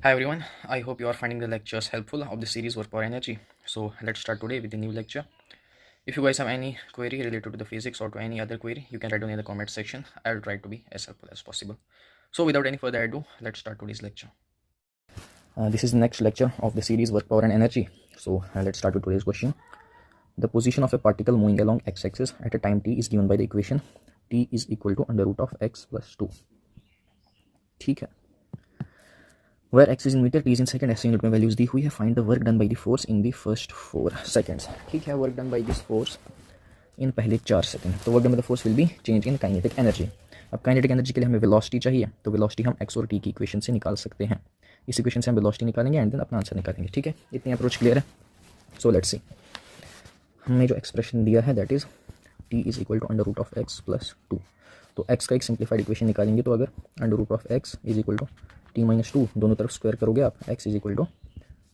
Hi everyone, I hope you are finding the lectures helpful of the series Work Power Energy. So let's start today with the new lecture. If you guys have any query related to the physics or to any other query, you can write down in the comment section. I'll try to be as helpful as possible. So without any further ado, let's start today's lecture. This is the next lecture of the series Work Power and Energy. So let's start with today's question. The position of a particle moving along x-axis at a time t is given by the equation t is equal to under root of x plus 2. ठीक है, where x is in meter, t is in second, ऐसे unit में values दी हुई है. Find the work done by the force in the first 4 seconds. ठीक है, work done by this force in पहले 4 second. तो work done by the force will be change in kinetic energy. अब kinetic energy के लिए हमें velocity चाहिए, तो वेलोसिटी हम x और t की इक्वेशन से निकाल सकते हैं. इस इक्वेशन से हम वेलोसिटी निकालेंगे एंड देन अपना आंसर निकालेंगे. ठीक है, इतनी अप्रोच क्लियर है. सो लेट्स सी, हमने जो एक्सप्रेशन दिया है that is t is equal to under root of x plus 2. तो x का एक सिंप्लीफाइड इक्वेशन निकालेंगे, तो अगर under root of x is equal to t minus 2 दोनों तरफ स्क्वायर करोगे आप, x is equal to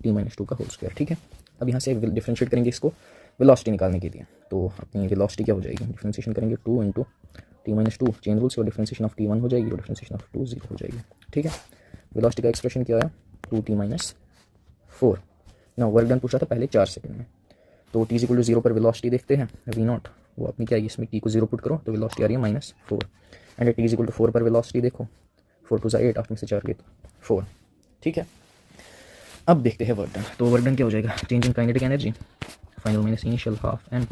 t minus 2 का होल स्क्वायर. ठीक है, अब यहाँ से डिफ्रेंशिएट करेंगे इसको वेलोसिटी निकालने के लिए. तो अपनी वेलोसिटी क्या हो जाएगी, डिफ्रेंशिएशन करेंगे 2 into T minus 2 chain rule से, और डिफ्रेंशिएशन ऑफ t1 हो जाएगी और डिफ्रेंशिएशन ऑफ 2 0 हो जाएगी. ठीक है, वेलोसिटी का एक्सप्रेशन क्या आया 2t माइनस 4. ना वर्क डन पूछा था पहले 4 सेकंड में, तो t इज इक्वल टू 0 पर वेलोसिटी देखते हैं वी नॉट, वो अपनी क्या है, इसमें t को 0 पुट करो तो वेलोसिटी आ रही है -4. And t is equal to 4 पर वेलोसिटी देखो, 4 2 8, 8 में से 4 गए तो 4. ठीक है, अब देखते हैं वर्क डन. तो वर्क डन क्या हो जाएगा, change in kinetic energy final minus initial half m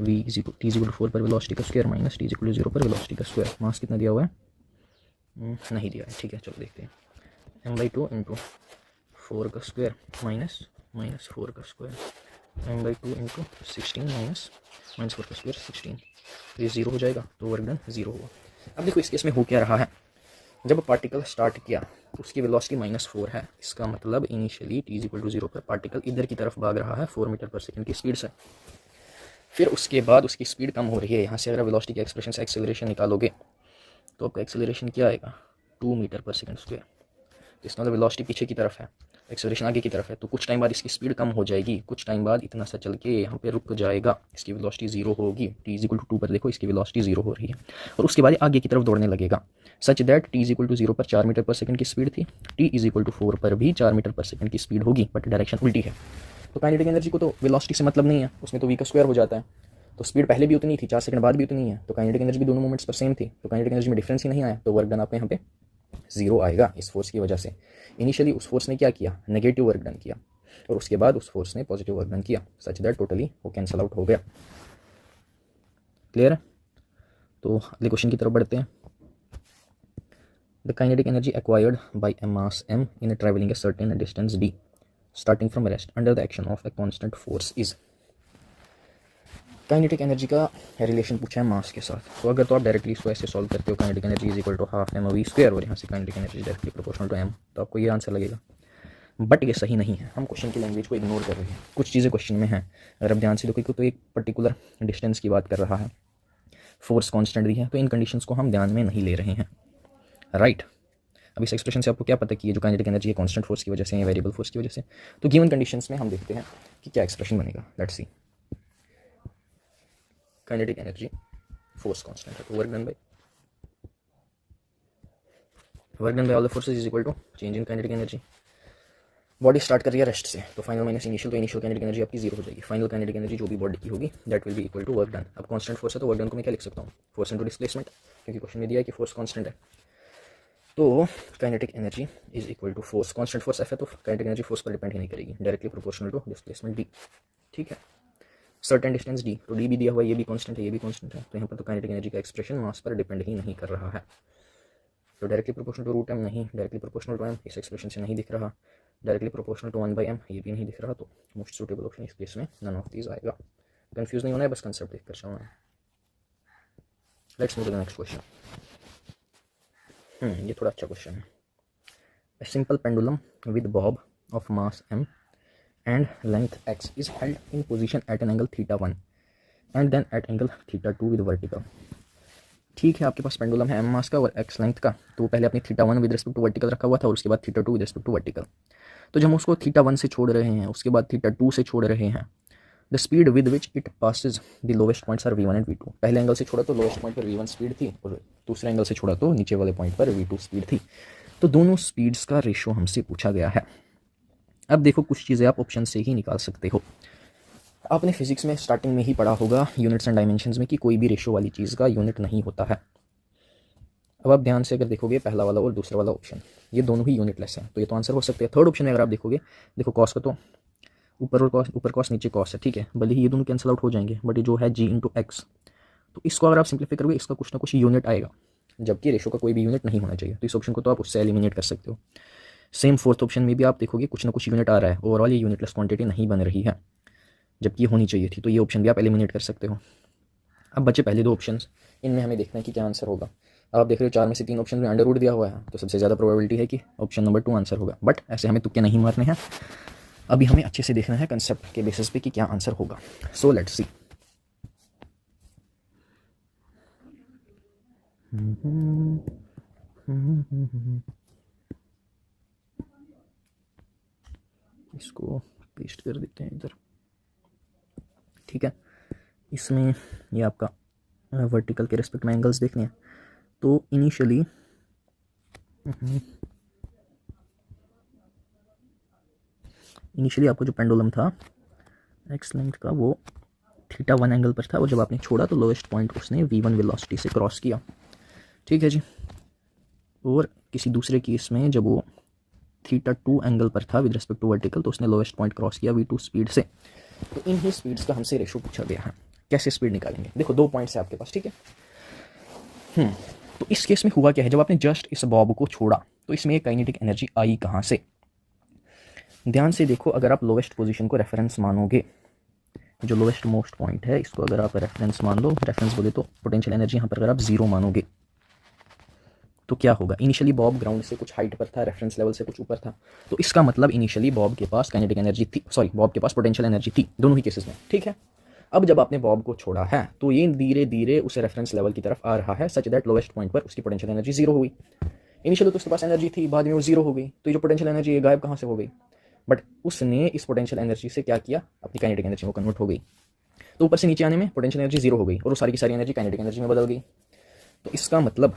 v is equal t is equal to 4 पर वेलोसिटी का square minus t is equal to 0 पर वेलोसिटी का स्क्वायर. मास कितना दिया हुआ है, नहीं दिया है. ठीक है, चलो देखते हैं. m/2 इंटू 4 का स्क्वायर माइनस माइनस 4 का square, m/2 into 16 minus minus 4 का स्क्वायर 16. ये 0 हो जाएगा, तो वर्क डन 0 हुआ. अब देखो इस केस में हो क्या रहा है, जब पार्टिकल स्टार्ट किया तो उसकी वेलोसिटी -4 है. इसका मतलब initially t is equal to 0 पर पार्टिकल इधर की तरफ भाग रहा है 4 मीटर पर सेकंड की स्पीड से. फिर उसके बाद उसकी स्पीड कम हो रही है. यहाँ से अगर वेलोसिटी के एक्सप्रेशन से एक्सेलरेशन निकालोगे तो आपका एक्सेलरेशन क्या आएगा 2 मीटर पर सेकंड स्क्वायर. तो इसका मतलब वेलोसिटी पीछे की तरफ है, एक्सेलरेशन आगे की तरफ है. तो कुछ टाइम बाद इसकी स्पीड कम हो जाएगी, कुछ टाइम बाद इतना सा चल के यहाँ पे रुक जाएगा, इसकी वेलोसिटी 0 होगी. t इज इक्वल टू 2 पर देखो इसकी वेलोसिटी 0 हो रही है, और उसके बाद आगे की तरफ दौड़ने लगेगा such that t is equal to 0 पर 4 मीटर पर सेकंड की स्पीड थी, t इज इक्वल टू 4 पर भी 4 मीटर पर सेकंड की स्पीड होगी, बट डायरेक्शन उल्टी है. तो काइनेटिक एनर्जी को तो वेलोसिटी से मतलब नहीं है, उसमें तो v का स्क्वायर हो जाता है. तो स्पीड पहले भी उतनी थी, 4 सेकंड बाद भी उतनी है, तो काइनेटिक एनर्जी भी दोनों मोमेंट्स पर सेम थी. तो काइनेटिक एनर्जी में डिफरेंस ही नहीं आया, तो वर्क डन आपको यहाँ पे 0 आएगा इस फोर्स की वजह से. इनिशियली उस फोर्स ने क्या किया, नेगेटिव वर्क डन किया, और उसके बाद उस फोर्स ने पॉजिटिव वर्क डन किया सच दैट टोटली वो कैंसल आउट हो गया. क्लियर है, तो अगले क्वेश्चन की तरफ बढ़ते हैं. The kinetic energy acquired by A mass m in travelling a certain distance d starting from rest under the action of a constant force is. Kinetic energy का रिलेशन पूछा है मास के साथ. तो अगर तो आप डायरेक्टली इसको ऐसे सॉल्व करते हो, kinetic energy is equal to half m v square, और यहाँ से kinetic energy directly proportional to m, तो आपको ये आंसर लगेगा. बट ये सही नहीं है, हम क्वेश्चन की लैंग्वेज को इग्नोर कर रहे हैं. कुछ चीज़ें क्वेश्चन में हैं, अगर आप ध्यान से देखो तो एक पर्टिकुलर डिस्टेंस की बात कर रहा है, फोर्स कांस्टेंट दी है, तो इन कंडीशंस को हम ध्यान में नहीं ले रहे हैं. राइट, अब इस एक्सप्रेशन से आपको क्या पता कि ये जो काइनेटिक एनर्जी है कांस्टेंट फोर्स की वजह से या वेरिएबल फोर्स की वजह से. तो गिवन कंडीशंस में हम देखते हैं कि क्या एक्सप्रेशन बनेगा. Let's see, kinetic energy force constant है, तो work done by all the forces is equal to change in kinetic energy. Body start कर रही है रेस्ट से, तो फाइनल माइनस इनिशियल, तो इनिशियल काइनेटिक एनर्जी आपकी 0 हो जाएगी. फाइनल काइनेटिक एनर्जी जो भी बॉडी की होगी that will be equal to work done. अब कांस्टेंट फोर्स है तो वर्क डन को मैं क्या लिख सकता हूँ, फोर्स इनटू डिस्प्लेसमेंट, क्योंकि क्वेश्चन में दिया है कि फोर्स कांस्टेंट है. तो kinetic energy is equal to force, constant force f है तो काइनेटिक एनर्जी फोर्स पर डिपेंड ही नहीं करेगी, directly proportional to displacement d. ठीक है, सर्टेन डिस्टेंस डी, तो डी भी दिया हुआ है, ये भी कांस्टेंट है, ये भी कांस्टेंट है, तो यहाँ पर तो काइनेटिक एनर्जी का एक्सप्रेशन मास पर डिपेंड ही नहीं कर रहा है. तो directly proportional to root m नहीं, डायरेक्टली प्रोपोर्शनल टू एम इस एक्सप्रेशन से नहीं दिख रहा, डायरेक्टली प्रोपोर्शनल टू 1/m ये भी नहीं दिख रहा. तो मोस्ट सूटेबल ऑप्शन इस केस में नन ऑफ दीज आएगा. कंफ्यूज नहीं होना है, बस कंसेप्ट देख कर चलना. Let's move to the next question. ये थोड़ा अच्छा क्वेश्चन है. A simple pendulum with bob of mass m and length x is held in position at an angle θ1 and then at angle θ2 with vertical. ठीक है, आपके पास pendulum है m मास का और x लेंथ का, तो पहले अपनी θ1 विद रिस्पेक्ट टू वर्टिकल रखा हुआ था और उसके बाद θ2 विद रिस्पेक्ट टू वर्टिकल. तो जब हम उसको θ1 से छोड़ रहे हैं, उसके बाद θ2 से छोड़ रहे हैं, the speed with which it passes the lowest points are v1 and v2. पहले एंगल से छोड़ा तो लोवेस्ट पॉइंट पर v1 स्पीड थी, और दूसरे एंगल से छोड़ा तो नीचे वाले पॉइंट पर v2 स्पीड थी. तो दोनों स्पीड्स का रेशो हमसे पूछा गया है। अब देखो कुछ चीज़ें आप ऑप्शन से ही निकाल सकते हो। आपने फिजिक्स में स्टार्टिंग में ही पढ़ा होगा यूनिट्स एंड डायमेंशंस में कि कोई भी रेशो वाली चीज़ का यूनिट नहीं होता है। अब आप ध्यान से अगर देखोगे पहला वाला और दूसरा वाला ऑप्शन, ये दोनों ही यूनिटलेस है, तो ये तो आंसर हो सकते हैं। थर्ड ऑप्शन में अगर आप देखोगे, देखो कॉस का तो ऊपर कॉस नीचे कॉस है, ठीक है, भले ही ये दोनों कैंसिल आउट हो जाएंगे, बट ये जो है जी इंटू एक्स, तो इसको अगर आप सिंप्लीफाई करोगे इसका कुछ ना कुछ यूनिट आएगा, जबकि रेशो का कोई भी यूनिट नहीं होना चाहिए, तो इस ऑप्शन को तो आप उससे एलिमिनेट कर सकते हो। सेम फोर्थ ऑप्शन में भी आप देखोगे कुछ ना कुछ यूनिट आ रहा है, ओवरऑल ये यूनिटलेस क्वांटिटी नहीं बन रही है, जबकि होनी चाहिए थी, तो ये ऑप्शन भी आप एलिमिनेट कर सकते हो। अब बचे पहले दो ऑप्शन, इनमें हमें देखना है कि क्या आंसर होगा। आप देख रहे हो 4 में से 3 ऑप्शन में अंडर रूट दिया हुआ है, तो सबसे ज़्यादा प्रोबेबिलिटी है कि ऑप्शन नंबर 2 आंसर होगा, बट ऐसे हमें तुक्के नहीं मारने हैं, अभी हमें अच्छे से देखना है कंसेप्ट के बेसिस पे कि क्या आंसर होगा। So let's see. इसको पेस्ट कर देते हैं इधर, ठीक है। इसमें ये आपका वर्टिकल के रेस्पेक्ट में एंगल्स देखने हैं, तो इनिशियली आपको जो पेंडुलम था एक्स लेंथ का वो θ1 एंगल पर था, और जब आपने छोड़ा तो लोएस्ट पॉइंट उसने v1 वेलोसिटी से क्रॉस किया, ठीक है जी। और किसी दूसरे केस में जब वो θ2 एंगल पर था विद रिस्पेक्ट टू वर्टिकल, तो उसने लोएस्ट पॉइंट क्रॉस किया v2 स्पीड से। तो इन ही स्पीड्स का हमसे रेशो पूछा गया है, कैसे स्पीड निकालेंगे। देखो 2 पॉइंट्स है आपके पास, ठीक है। तो इस केस में हुआ क्या है, जब आपने जस्ट इस बॉब को छोड़ा तो इसमें काइनेटिक एनर्जी आई कहाँ से। ध्यान से देखो, अगर आप लोवेस्ट पोजीशन को रेफरेंस मानोगे, जो लोवेस्ट मोस्ट पॉइंट है इसको अगर आप रेफरेंस मान लो, रेफरेंस बोले तो पोटेंशियल एनर्जी यहाँ पर अगर आप 0 मानोगे तो क्या होगा। इनिशियली बॉब ग्राउंड से कुछ हाइट पर था, रेफरेंस लेवल से कुछ ऊपर था, तो इसका मतलब इनिशियली बॉब के पास काइनेटिक एनर्जी थी, सॉरी बॉब के पास पोटेंशियल एनर्जी थी, दोनों ही केसेस में, ठीक है। अब जब आपने बॉब को छोड़ा है तो ये धीरे धीरे उस रेफरेंस लेवल की तरफ आ रहा है, सच दैट लोवेस्ट पॉइंट पर उसकी पोटेंशियल एनर्जी 0 हो गई। इनिशियली तो उसके पास एनर्जी थी, बाद में वो 0 हो गई, तो ये जो पोटेंशियल एनर्जी है गायब कहाँ से हो गई, बट उसने इस पोटेंशियल एनर्जी से क्या किया, अपनी काइनेटिक एनर्जी में कन्वर्ट हो गई। तो ऊपर से नीचे आने में पोटेंशियल एनर्जी 0 हो गई और वो सारी की सारी एनर्जी काइनेटिक एनर्जी में बदल गई। तो इसका मतलब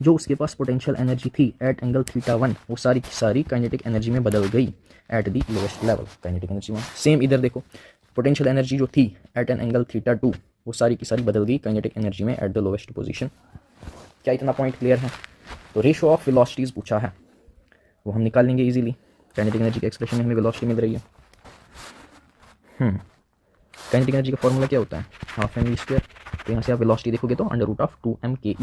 जो उसके पास पोटेंशियल एनर्जी थी एट एंगल θ1, वो सारी की सारी काइनेटिक एनर्जी में बदल गई at the lowest level, kinetic energy में। सेम इधर देखो, पोटेंशियल एनर्जी जो थी एट एन एंगल θ2, वो सारी की सारी बदल गई काइनेटिक एनर्जी में एट द लोवेस्ट पोजीशन। क्या इतना पॉइंट क्लियर है। तो रेशो ऑफ वेलोसिटीज पूछा है, वो हम निकाल लेंगे इजीली। काइनेटिक एनर्जी के एक्सप्रेशन में हमें वेलोसिटी मिल रही है। काइनेटिक एनर्जी का फॉर्मूला क्या होता है, हाफ एम वी स्क्वायर। तो यहाँ से आप वेलोसिटी देखोगे तो under root of 2m ke,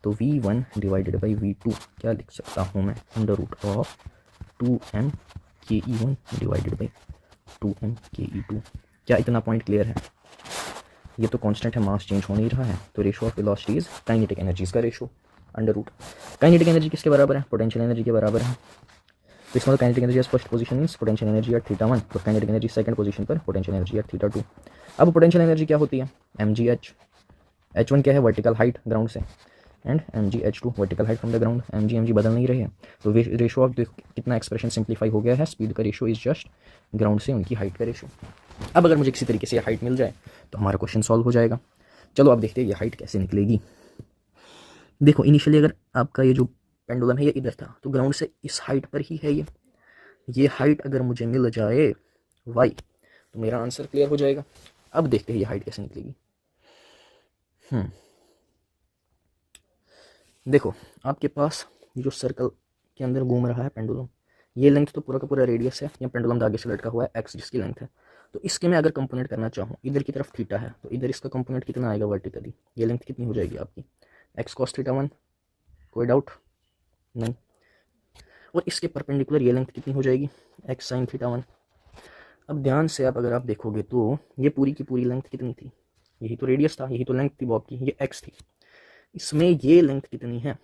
तो v1 डिवाइडेड बाई v2 क्या लिख सकता हूँ मैं, under root of 2m ke1 divided by 2m ke2। क्या इतना पॉइंट क्लियर है। ये तो कांस्टेंट है, मास चेंज हो नहीं रहा है, तो ratio of velocities kinetic energies का ratio under root. Kinetic energy किसके बराबर है, पोटेंशियल एनर्जी के बराबर है। तो इसमें kinetic energy first position means potential energy at θ1, तो काइनेटिक एनर्जी सेकंड पोजीशन पर पोटेंशियल एनर्जी एट θ2। अब पोटेंशियल एनर्जी क्या होती है, mgh, h1 क्या है वर्टिकल हाइट ग्राउंड से, and mgh2 vertical height from the ground. mg बदल नहीं रहे हैं, तो रेशो ऑफ कितना एक्सप्रेशन सिंप्लीफाई हो गया है, स्पीड का रेशो इज जस्ट ग्राउंड से उनकी हाइट का रेशो। अब अगर मुझे किसी तरीके से हाइट मिल जाए तो हमारा क्वेश्चन सॉल्व हो जाएगा। चलो अब देखते हैं ये हाइट कैसे निकलेगी। देखो इनिशियली अगर आपका ये जो पेंडुलम है ये इधर था, तो ग्राउंड से इस हाइट पर ही है ये हाइट अगर मुझे मिल जाए y, तो मेरा आंसर क्लियर हो जाएगा। अब देखते हैं ये हाइट कैसे निकलेगी। देखो आपके पास ये जो सर्कल के अंदर घूम रहा है पेंडुलम, ये लेंथ तो पूरा का पूरा रेडियस है, या पेंडुलम धागे से लटका हुआ है x जिसकी लेंथ है। तो इसके मैं अगर कंपोनेंट करना चाहूँ, इधर की तरफ थीटा है, तो इधर इसका कंपोनेंट कितना आएगा वर्टिकली, ये लेंथ कितनी हो जाएगी आपकी x cos θ1, कोई डाउट नहीं। और इसके परपेंडिकुलर ये लेंथ कितनी हो जाएगी x sin θ1। अब ध्यान से अगर आप देखोगे तो ये पूरी की पूरी लेंथ कितनी थी, यही तो रेडियस था, यही तो लेंथ थी बॉब की, ये x थी। इसमें ये लेंथ कितनी है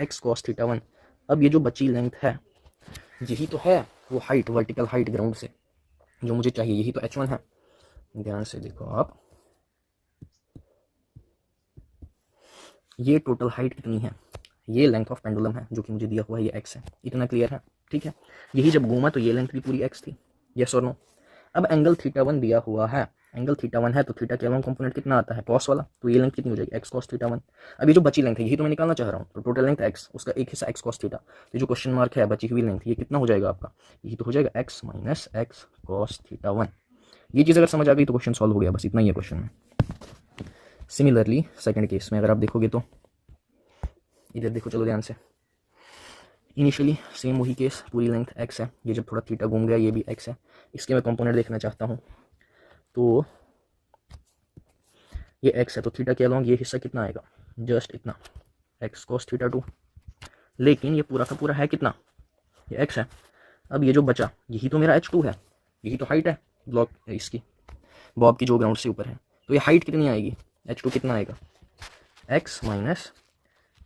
x cos θ1। अब ये जो बची लेंथ है यही तो है वो हाइट, वर्टिकल हाइट ग्राउंड से जो मुझे चाहिए, यही तो h1 है। ध्यान से देखो आप, ये टोटल हाइट कितनी है, ये लेंथ ऑफ पेंडुलम है जो कि मुझे दिया हुआ है, ये x है। इतना क्लियर है, ठीक है। यही जब घूमा तो ये लेंथ भी पूरी x थी, यस और नो। अब एंगल θ1 दिया हुआ है, एंगल थीटा 1 है तो थीटा के अलॉन्ग कंपोनेंट कितना आता है कॉस वाला, तो ये लेंथ कितनी हो जाएगी एक्स कॉस थीटा 1। अब ये जो बची लेंथ है यही तो मैं निकालना चाह रहा हूँ, तो टोटल लेंथ एक्स, उसका एक हिस्सा एक्स कॉस थीटा, तो जो क्वेश्चन मार्क है बची हुई लेंथ ये कितना हो जाएगा आपका, यही तो हो जाएगा x minus x cos theta 1। ये चीज़ अगर समझ आ गई तो क्वेश्चन सॉल्व हो गया, बस इतना ही है क्वेश्चन में। सिमिलरली सेकंड केस में अगर आप देखोगे तो इधर देखो, चलो ध्यान से, इनिशियली सेम वही केस, पूरी लेंथ एक्स है, ये जब थोड़ा थीटा घूम गया ये भी एक्स है, इसके मैं कंपोनेंट देखना चाहता हूँ, तो ये एक्स है तो थीटा के अलॉन्ग ये हिस्सा कितना आएगा, जस्ट इतना एक्स कॉस थीटा 2, लेकिन ये पूरा का पूरा है कितना, ये एक्स है। अब ये जो बचा यही तो मेरा h2 है, यही तो हाइट है ब्लॉक इसकी, बॉब की जो ग्राउंड से ऊपर है, तो ये हाइट कितनी आएगी, h2 कितना आएगा, x minus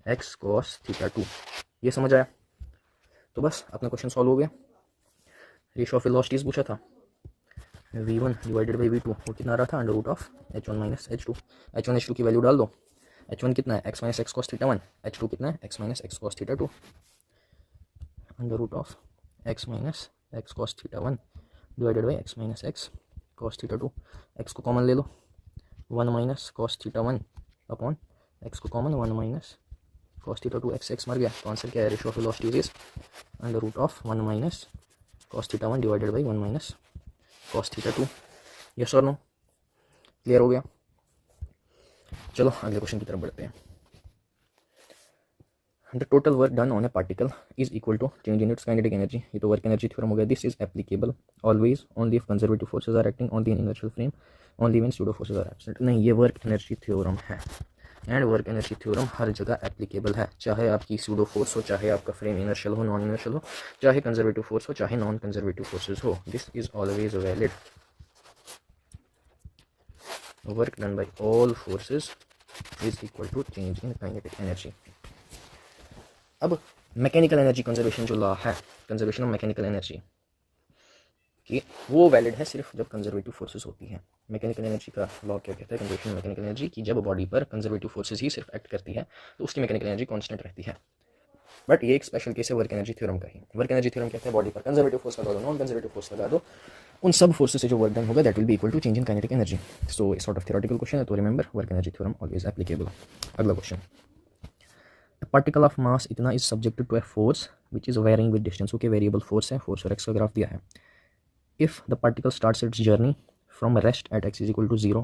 x cos theta 2। ये समझ आया, तो बस अपना क्वेश्चन सॉल्व हो गया। रेशियो ऑफ वेलोसिटीज पूछा था, v1 डिवाइडेड बाई v2 वो कितना आ रहा था, under root of h1 minus h2, h1 h2 की वैल्यू डाल दो, h1 कितना है x minus x cos theta 1, h2 कितना है x minus x cos theta 2, under root of x minus x cos theta 1 divided by x minus x cos theta 2, x को common ले लो 1 minus cos theta 1 upon x को common 1 minus cos theta 2, x मर गया, तो answer क्या है, ratio of velocities is under root of 1 minus cos theta 1 divided by 1 minus cos theta 2। Yes और नो, क्लियर हो गया। चलो अगले क्वेश्चन की तरफ बढ़ते हैं। The total work done on a particle is equal to change in its kinetic energy, ये तो वर्क एनर्जी थ्योरम हो गया। This is applicable always only if conservative forces are acting on the inertial frame, only when pseudo forces are absent. नहीं, ये work energy theorem है, and work energy theorem हर जगह applicable है, चाहे आपकी pseudo force हो, चाहे आपका फ्रेम इनर्शियल हो, नॉन इनर्शियल हो, चाहे कंजर्वेटिव फोर्स हो, चाहे नॉन कंजर्वेटिव फोर्सेज हो, this is always valid. Work done by all forces is equal to change in kinetic energy. अब मैकेनिकल एनर्जी कंजर्वेशन जो लॉ है, कंजर्वेशन ऑफ मैकेनिकल एनर्जी कि वो वैलिड है सिर्फ जब कंजर्वेटिव फोर्सेस होती हैं। मैकेनिकल एनर्जी का लॉ क्या कहता है, कंजर्वेशन मैकेनिकल एनर्जी की जब बॉडी पर कंजर्वेटिव फोर्सेस ही सिर्फ एक्ट करती है तो उसकी मैकेनिकल एनर्जी कांस्टेंट रहती है। बट ये एक स्पेशल केस है वर्क एनर्जी थ्योरम का ही। वर्क एनर्जी थ्योरम कहते हैं बॉडी पर कंजर्वेटिव फोर्स लगा दो, नॉन कंजर्वेटिव फोर्स लगा दो, उन सब फोर्सेस से जो वर्क डन होगा that will be equal to change in kinetic energy. So इस सॉर्ट ऑफ थ्योरेटिकल क्वेश्चन है, तो remember work energy theorem always applicable. अगला question, A particle of mass इतना is subjected to a force which is varying with distance। Okay, variable force है, force और x का graph दिया है। If the particle starts its journey from rest at x is equal to 0,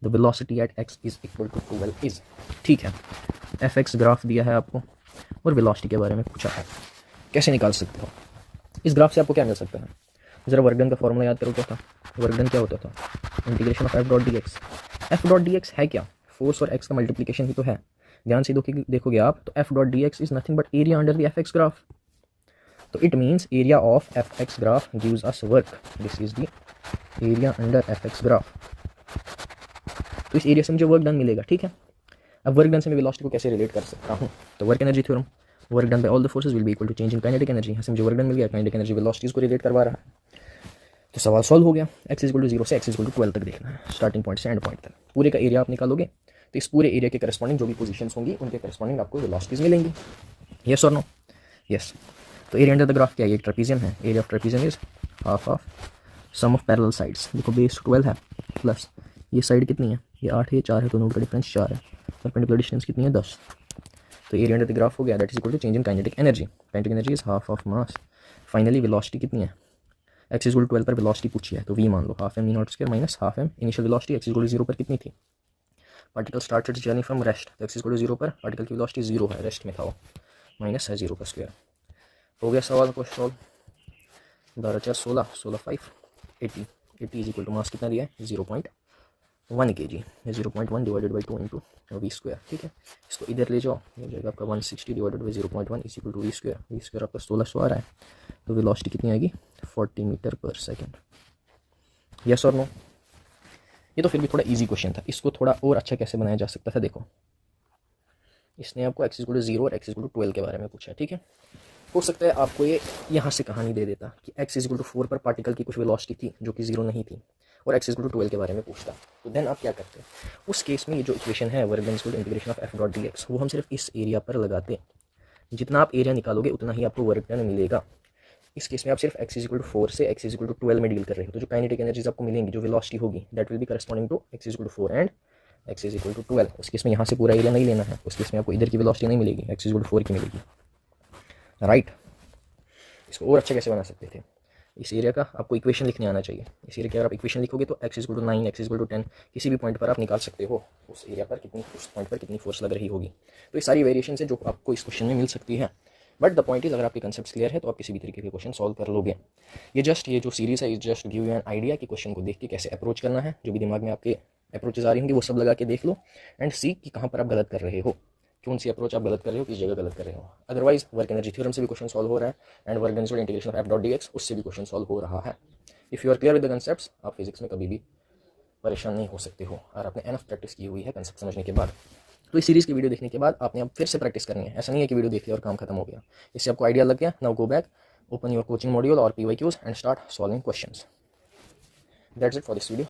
the velocity at x is equal to 12 is। ठीक है, fx graph दिया है आपको और वेलोसिटी के बारे में पूछा है, कैसे निकाल सकते हो इस ग्राफ से, आपको क्या मिल सकता है, ज़रा वर्क डन का फॉर्मूला याद करो क्या था। वर्क डन क्या होता था, integration of f dot D x. F dot D x है क्या, फोर्स और एक्स का मल्टीप्लीकेशन ही तो है। ध्यान से देखोगे आप तो F dot D X is nothing but area under the F X graph, तो it means area of F X graph gives us work, this is the area under F X graph. तो इस area से मुझे work done मिलेगा, ठीक है। अब work done से मैं वेलोसिटी को कैसे रिलेट कर सकता हूँ, तो work energy theorem, work done by all the forces will be equal to change in kinetic energy. यहाँ से मुझे वर्क डन मिल गया, काइनेटिक एनर्जी वेलोसिटीज को रिलेट करवा रहा है, तो सवाल सॉल्व हो गया। x इक्वल टू 0 से x इक्वल टू 12 तक देखना है, स्टार्टिंग पॉइंट से एंड पॉइंट तक पूरे का एरिया आप निकालोगे तो इस पूरे एरिया के करस्पॉन्डिंग जो भी पोजीशंस होंगी उनके करस्पॉन्डिंग आपको वेलोसिटीज मिलेंगी। यस और नो, यस। तो एरिया अंडर द ग्राफ क्या है, ये ट्रेपीजियम है, area of trapezium is half of sum of parallel sides. देखो बेस 12 है प्लस ये साइड कितनी है, ये 8 है, ये 4 है, दोनों का डिफरेंस 4 है, परपेंडिकुलर डिस्टेंस कितनी है 10। तो एरिया अंडर द ग्राफ हो गया, that is equal to change in kinetic energy. Kinetic energy is half of mass. Finally velocity कितनी है, x इक्वल 12 पर वेलोसिटी पूछी है तो v मान लो, half M E naught square minus half M initial velocity x equal 0 पर कितनी थी, particle start its journey from rest, तो x इक्वल 0 पर पार्टिकल की वेलोसिटी 0 है, रेस्ट में था वो, माइनस है 0 का स्क्वायर। हो गया सवाल को solve. 12 4 16, 16 5 80, 80 is equal to mass कितना दिया है 0.1 kg, 0.1 divided by 2 into v square. ठीक है, इसको इधर ले जाओ, ये हो जाएगा आपका 160 divided by 0.1 is equal to v square. V square आपका 1600 आ रहा है, तो वेलोसिटी कितनी आएगी 40 मीटर पर सेकेंड। यस और नो, ये तो फिर भी थोड़ा इजी क्वेश्चन था, इसको थोड़ा और अच्छा कैसे बनाया जा सकता था। देखो इसने आपको x इक्वल टू 0 और x इक्वल टू 12 के बारे में पूछा है, ठीक है। हो सकता है आपको ये यहाँ से कहानी दे देता कि x इक्वल टू 4 पर पार्टिकल की कुछ वेलोसिटी थी जो कि 0 नहीं थी और x इक्वल टू 12 के बारे में पूछता, तो देन आप क्या करते हैं उस केस में। ये जो इक्वेशन है work done equal to integration of f dot dx, वो हम सिर्फ इस एरिया पर लगाते, जितना आप एरिया निकालोगे उतना ही आपको वर्क डन मिलेगा। इस केस में आप सिर्फ x इक्वल टू 4 से x इक्वल टू 12 में डील कर रहे हो, तो जो काइनेटिक एनर्जीज आपको मिलेंगी, जो वेलोसिटी होगी, that will be corresponding to x equal to 4 and x is equal to 12। उस केस में यहाँ से पूरा एरिया नहीं लेना है, उस केस में आपको इधर की वेलोसिटी नहीं मिलेगी, x इक्वल टू 4 की मिलेगी, राइट। इसको और अच्छा कैसे बना सकते थे, इस एरिया का आपको इक्वेशन लिखने आना चाहिए। इस एरिया की अगर आप इक्वेशन लिखोगे तो x equal to 9, x equal to 10 किसी भी पॉइंट पर आप निकाल सकते हो उस एरिया पर कितनी, उस पॉइंट पर कितनी फोर्स लग रही होगी। तो ये सारी वेरिएशन है जो आपको इस क्वेश्चन में मिल सकती है। बट द पॉइंट इज, अगर आपके कंसेप्ट क्लियर है तो आप किसी भी तरीके के क्वेश्चन सॉल्व कर लोगे। ये जो सीरीज है, just give you an idea कि क्वेश्चन को देख के कैसे अप्रोच करना है। जो भी दिमाग में आपके अप्रोचेज आ रही होंगी वो सब लगा के देख लो एंड सी कि कहाँ पर आप गलत कर रहे हो, कौन सी अप्रोच आप गलत कर रहे हो, किस जगह गलत कर रहे हो। अदरवाइज वर्क एनर्जी थ्योरम से भी क्वेश्चन सॉल्व हो रहा है and work density integration of f dot D x, उससे भी क्वेश्चन सॉल्व हो रहा है। If you are clear with the concepts, आप फिजिक्स में कभी भी परेशान नहीं हो सकते हो, और आपने एनफ प्रैक्टिस की हुई है कंसेप्ट समझने के बाद। तो इस सीरीज़ की वीडियो देखने के बाद आपने अब फिर से प्रैक्टिस करनी है। ऐसा नहीं है कि वीडियो देख लिया और काम खत्म हो गया। इससे आपको आइडिया लग गया, now go back, open your coaching module और PYQs and start solving questions. That's it for this video.